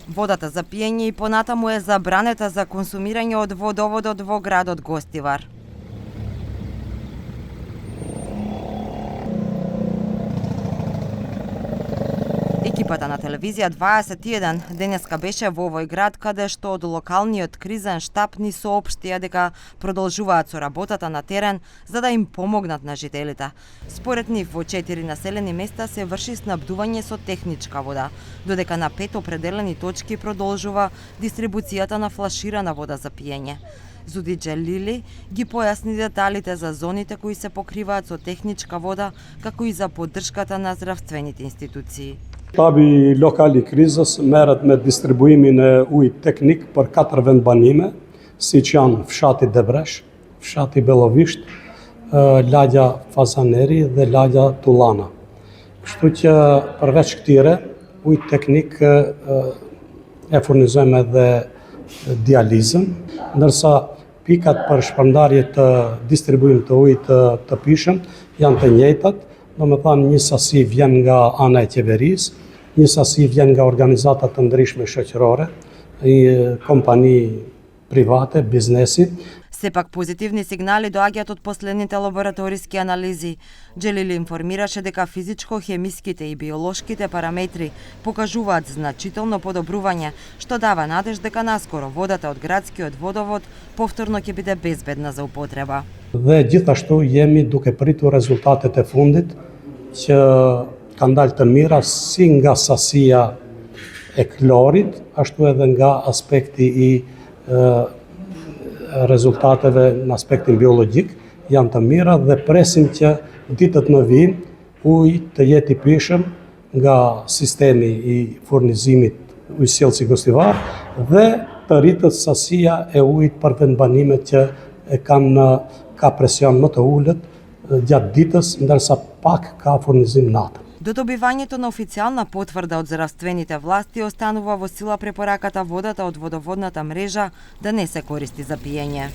Водата за пиење и понатаму е забранета за консумирање од водоводот во градот Гостивар. Екипата на телевизија 21 денеска беше во овој град, каде што од локалниот кризен штаб ни соопштија дека продолжуваат со работата на терен за да им помогнат на жителите. Според нив во 4 населени места се врши снабдување со техничка вода, додека на 5 определени точки продолжува дистрибуцијата на флаширана вода за пиење. Зуди Джелили ги појасни деталите за зоните кои се покриваат со техничка вода, како и за поддршката на здравствените институции. Штаби локали кризис мерат me distribuimin e ujit teknik për 4 vend banime, siç janë fshati Debresh, fshati Bellovisht, lagja Fazaneri dhe lagja Tullana. Kështu që përveç këtyre, ujit teknik e furnizojmë edhe dializën, ndërsa pikat për shpërndarje të distribuim të ujit të pishëm janë të njëjtat. Do me thanë një sasi vjen nga ana e qeverisë, një sasi vjen nga organizata të ndryshme shoqërore, kompani private, biznesi. Сепак позитивни сигнали доаѓаат од последните лабораториски анализи. Джелили информираше дека физичко-хемиските и биолошките параметри покажуваат значително подобрување, што дава надеж дека наскоро водата од градскиот водовод повторно ќе биде безбедна за употреба. Dhe gjithashtu jemi duke pritur rezultatet e fundit që kanë dalë të mira si nga sasia e klorit, ashtu edhe nga aspekti i rezultateve në aspektin biologjik janë të mira dhe presim që ditët në vijim uji të jetë i pishëm nga sistemi i furnizimit ujësjellsi Gostivar dhe të rritët sasia e ujit për vendbanimet që ka presion më të ulët gjatë ditës, ndërsa pak ka furnizim natën. До добивањето на официјална потврда од здравствените власти останува во сила препораката водата од водоводната мрежа да не се користи за пиење.